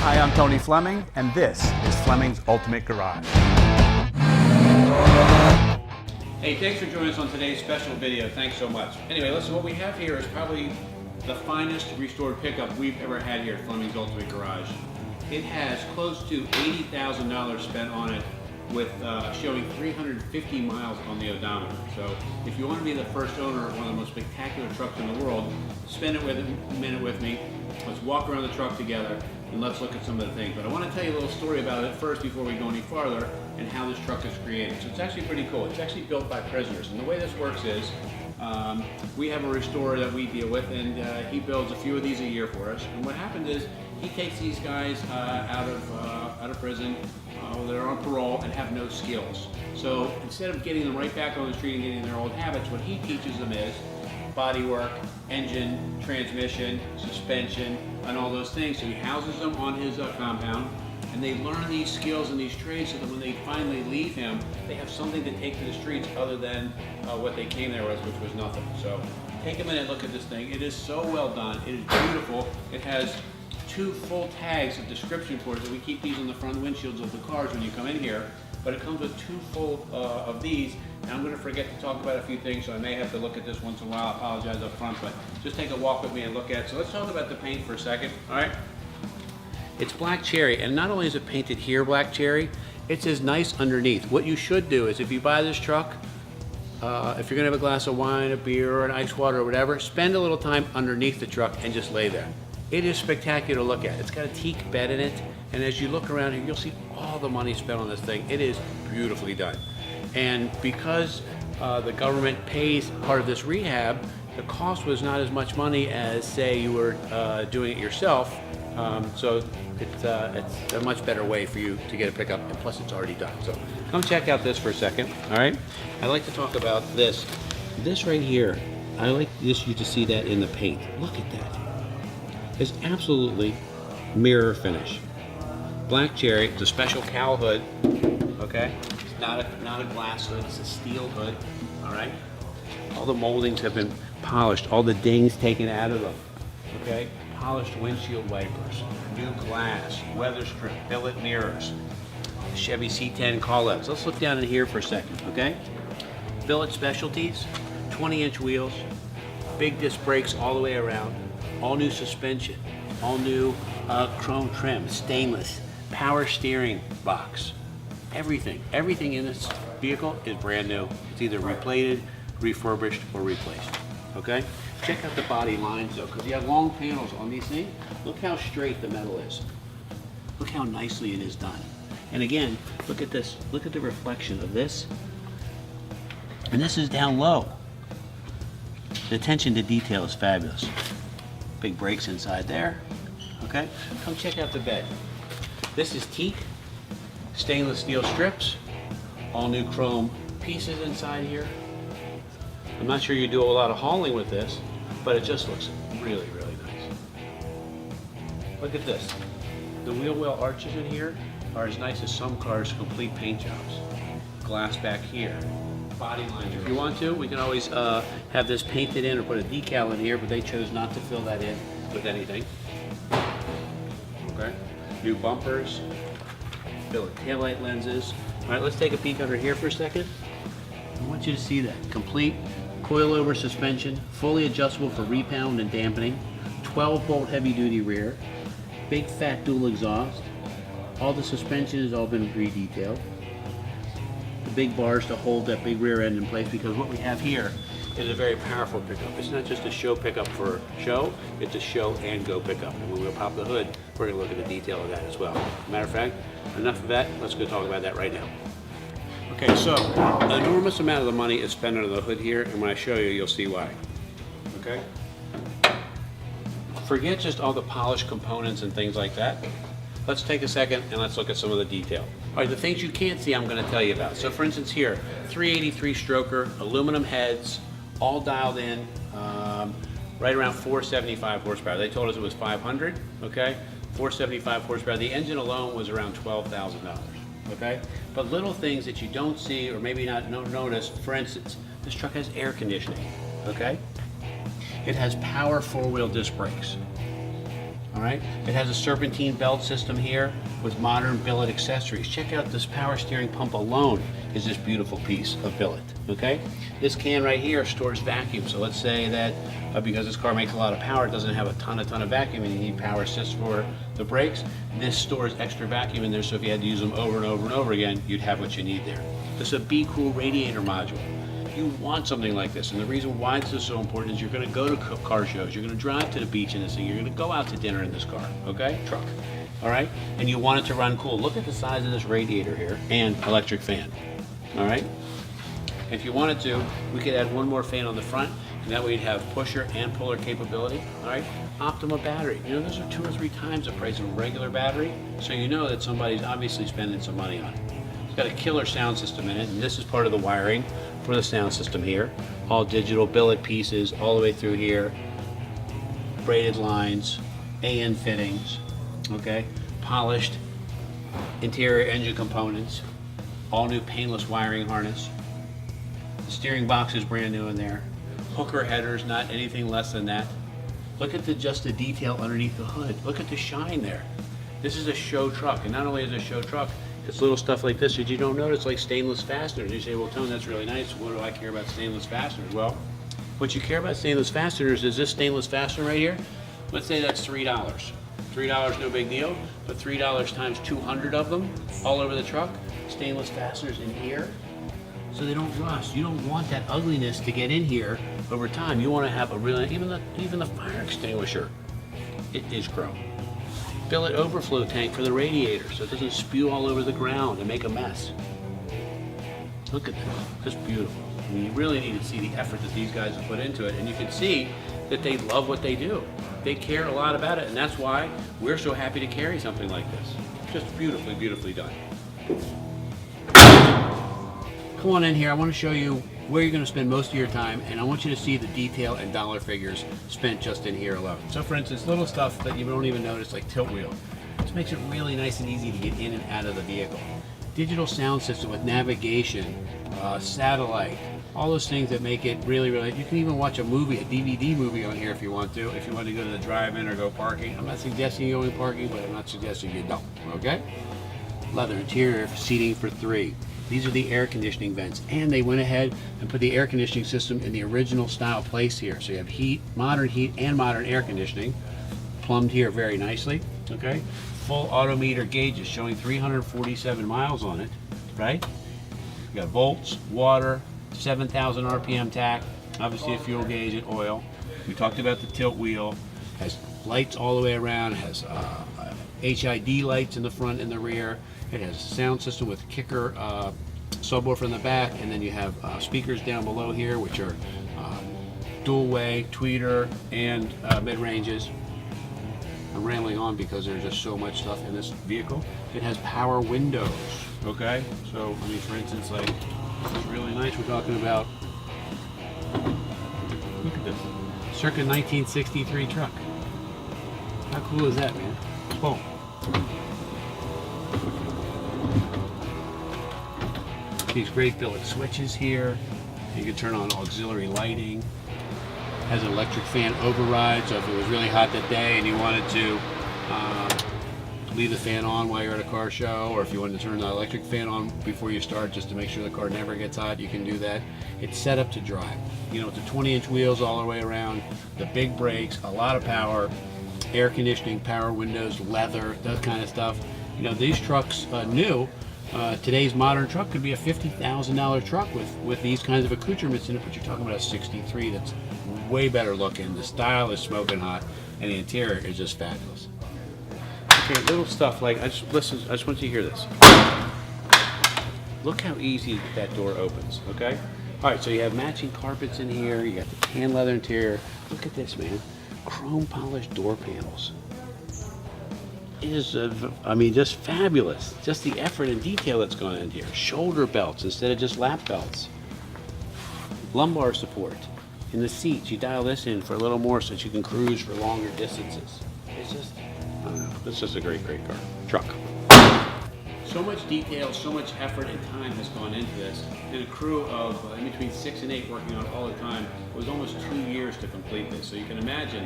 Hi, I'm Tony Fleming, and this is Fleming's Ultimate Garage. Hey, thanks for joining us on today's special video. Thanks so much. Anyway, listen, what we have here is probably the finest restored pickup we've ever had here at Fleming's Ultimate Garage. It has close to $80,000 spent on it, with showing 350 miles on the odometer. So if you want to be the first owner of one of the most spectacular trucks in the world, spend a minute with me. Let's walk around the truck together and let's look at some of the things. But I want to tell you a little story about it first before we go any farther, and how this truck is created. So it's actually pretty cool. It's actually built by prisoners, and the way this works is we have a restorer that we deal with, and he builds a few of these a year for us. And what happens is he takes these guys out of prison. They're on parole and have no skills. So instead of getting them right back on the street and getting their old habits, what he teaches them is body work, engine, transmission, suspension, and all those things. So he houses them on his compound, and they learn these skills and these trades so that when they finally leave him, they have something to take to the streets other than what they came there with, which was nothing. So take a minute and look at this thing. It is so well done. It is beautiful. It has 2 full tags of description for it. So we keep these on the front windshields of the cars when you come in here, but it comes with 2 full of these. And I'm going to forget to talk about a few things, so I may have to look at this once in a while. I apologize up front, but just take a walk with me and look at it. So let's talk about the paint for a second, all right? It's black cherry, and not only is it painted here black cherry, it's as nice underneath. What you should do is if you buy this truck, if you're going to have a glass of wine, a beer, or an ice water or whatever, spend a little time underneath the truck and just lay there. It is spectacular to look at. It's got a teak bed in it, and as you look around here, you'll see all the money spent on this thing. It is beautifully done. And because the government pays part of this rehab, the cost was not as much money as, say, you were doing it yourself. So it's a much better way for you to get a pickup, and plus it's already done. So come check out this for a second, all right? I'd like to talk about this. This right here, I like you to see that in the paint. Look at that. It's absolutely mirror finish. Black cherry, it's a special cowl hood, okay? It's not a glass hood, it's a steel hood, all right? All the moldings have been polished, all the dings taken out of them, okay? Polished windshield wipers, new glass, weather strip, billet mirrors, Chevy C10 call-outs. Let's look down in here for a second, okay? Billet specialties, 20-inch wheels, big disc brakes all the way around, all new suspension, all new chrome trim, stainless, power steering box, everything in this vehicle is brand new. It's either replated, refurbished, or replaced, okay? Check out the body lines though, because you have long panels on these things. Look how straight the metal is. Look how nicely it is done. And again, look at this. Look at the reflection of this. And this is down low. The attention to detail is fabulous. Big brakes inside there, okay? Come check out the bed. This is teak, stainless steel strips, all new chrome pieces inside here. I'm not sure you do a lot of hauling with this, but it just looks really, really nice. Look at this. The wheel well arches in here are as nice as some cars' complete paint jobs. Glass back here. Body lines. If you want to, we can always have this painted in or put a decal in here, but they chose not to fill that in with anything. Okay. New bumpers. Billet taillight lenses. All right, let's take a peek under here for a second. I want you to see that. Complete coil-over suspension, fully adjustable for repound and dampening, 12-bolt heavy-duty rear, big fat dual exhaust. All the suspension has all been re-detailed. The big bars to hold that big rear end in place, because what we have here is a very powerful pickup. It's not just a show pickup for show, it's a show and go pickup. And when we pop the hood, we're going to look at the detail of that as well. Matter of fact, enough of that, let's go talk about that right now. Okay, so an enormous amount of the money is spent under the hood here, and when I show you, you'll see why. Okay? Forget just all the polished components and things like that. Let's take a second and let's look at some of the detail. All right, the things you can't see I'm going to tell you about. So for instance here, 383 stroker, aluminum heads, all dialed in, right around 475 horsepower. They told us it was 500, okay? 475 horsepower. The engine alone was around $12,000. Okay? But little things that you don't see or maybe not notice, for instance, this truck has air conditioning, okay? It has power four-wheel disc brakes. All right, it has a serpentine belt system here with modern billet accessories. Check out this power steering pump alone is this beautiful piece of billet, okay? This can right here stores vacuum. So let's say that because this car makes a lot of power, it doesn't have a ton of vacuum and you need power assist for the brakes. This stores extra vacuum in there, so if you had to use them over and over and over again, you'd have what you need there. This is a Be Cool radiator module. You want something like this, and the reason why this is so important is you're going to go to car shows, you're going to drive to the beach in this thing, you're going to go out to dinner in this car, okay? Truck, all right? And you want it to run cool. Look at the size of this radiator here and electric fan, all right? If you wanted to, we could add one more fan on the front, and that way you'd have pusher and puller capability, all right? Optima battery, you know, those are 2 or 3 times the price of a regular battery, so you know that somebody's obviously spending some money on it. It's got a killer sound system in it, and this is part of the wiring for the sound system here. All digital billet pieces all the way through here. Braided lines, AN fittings, okay? Polished interior engine components. All new painless wiring harness. The steering box is brand new in there. Hooker headers, not anything less than that. Look at just the detail underneath the hood. Look at the shine there. This is a show truck, and not only is it a show truck, it's little stuff like this that you don't notice, like stainless fasteners. You say, well, Tone, that's really nice. What do I care about stainless fasteners? Well, what you care about stainless fasteners is this stainless fastener right here. Let's say that's $3. $3, no big deal, but $3 times 200 of them all over the truck. Stainless fasteners in here, so they don't rust. You don't want that ugliness to get in here over time. You want to have a really, even the fire extinguisher, it is chrome. Billet overflow tank for the radiator so it doesn't spew all over the ground and make a mess. Look at that, that's beautiful. I mean, you really need to see the effort that these guys have put into it, and you can see that they love what they do. They care a lot about it, and that's why we're so happy to carry something like this. Just beautifully, beautifully done. Come on in here, I want to show you where you're going to spend most of your time, and I want you to see the detail and dollar figures spent just in here alone. So for instance, little stuff that you don't even notice, like tilt wheel. This makes it really nice and easy to get in and out of the vehicle. Digital sound system with navigation, satellite, all those things that make it really, really, you can even watch a movie, a DVD movie on here if you want to go to the drive-in or go parking. I'm not suggesting you go in parking, but I'm not suggesting you don't, okay? Leather interior seating for 3. These are the air conditioning vents, and they went ahead and put the air conditioning system in the original style place here. So you have heat and modern air conditioning plumbed here very nicely, okay? Full Autometer gauges showing 347 miles on it, right? You got volts, water, 7,000 RPM Tach, obviously a fuel gauge and oil. We talked about the tilt wheel, has lights all the way around, has HID lights in the front and the rear. It has a sound system with kicker subwoofer in the back, and then you have speakers down below here, which are dual way, tweeter, and mid-ranges. I'm rambling on because there's just so much stuff in this vehicle. It has power windows, okay? So, I mean, for instance, like, this is really nice. We're talking about, look at this, circa 1963 truck. How cool is that, man? Boom. These great billet switches here. You can turn on auxiliary lighting. Has an electric fan override, so if it was really hot that day and you wanted to leave the fan on while you're at a car show, or if you wanted to turn the electric fan on before you start just to make sure the car never gets hot, you can do that. It's set up to drive. You know, it's a 20-inch wheels all the way around, the big brakes, a lot of power, air conditioning, power windows, leather, that kind of stuff. You know, these trucks, new, today's modern truck could be a $50,000 truck with these kinds of accoutrements in it, but you're talking about a 63 that's way better looking. The style is smoking hot, and the interior is just fabulous. Okay, little stuff like, I just want you to hear this. Look how easy that door opens, okay? All right, so you have matching carpets in here, you got the tan leather interior. Look at this, man. Chrome polished door panels. It is, I mean, just fabulous. Just the effort and detail that's gone into here. Shoulder belts instead of just lap belts. Lumbar support. In the seats, you dial this in for a little more so that you can cruise for longer distances. It's just, I don't know, it's just a great, great car. Truck. So much detail, so much effort and time has gone into this. And a crew of in between 6 and 8 working on it all the time. It was almost 2 years to complete this. So you can imagine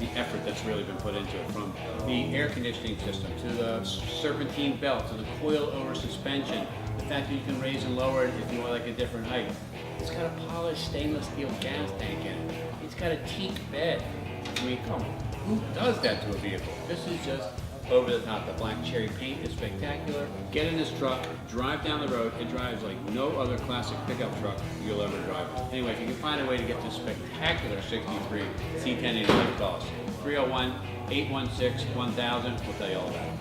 the effort that's really been put into it, from the air conditioning system to the serpentine belt to the coil over suspension, the fact that you can raise and lower it if you want like a different height. It's got a polished stainless steel gas tank in it. It's got a teak bed. I mean, come on, who does that to a vehicle? This is just over the top. The black cherry paint is spectacular. Get in this truck, drive down the road. It drives like no other classic pickup truck you'll ever drive. Anyway, if you can find a way to get this spectacular 63 C10 call us. 301-816-1000. We'll tell you all about it.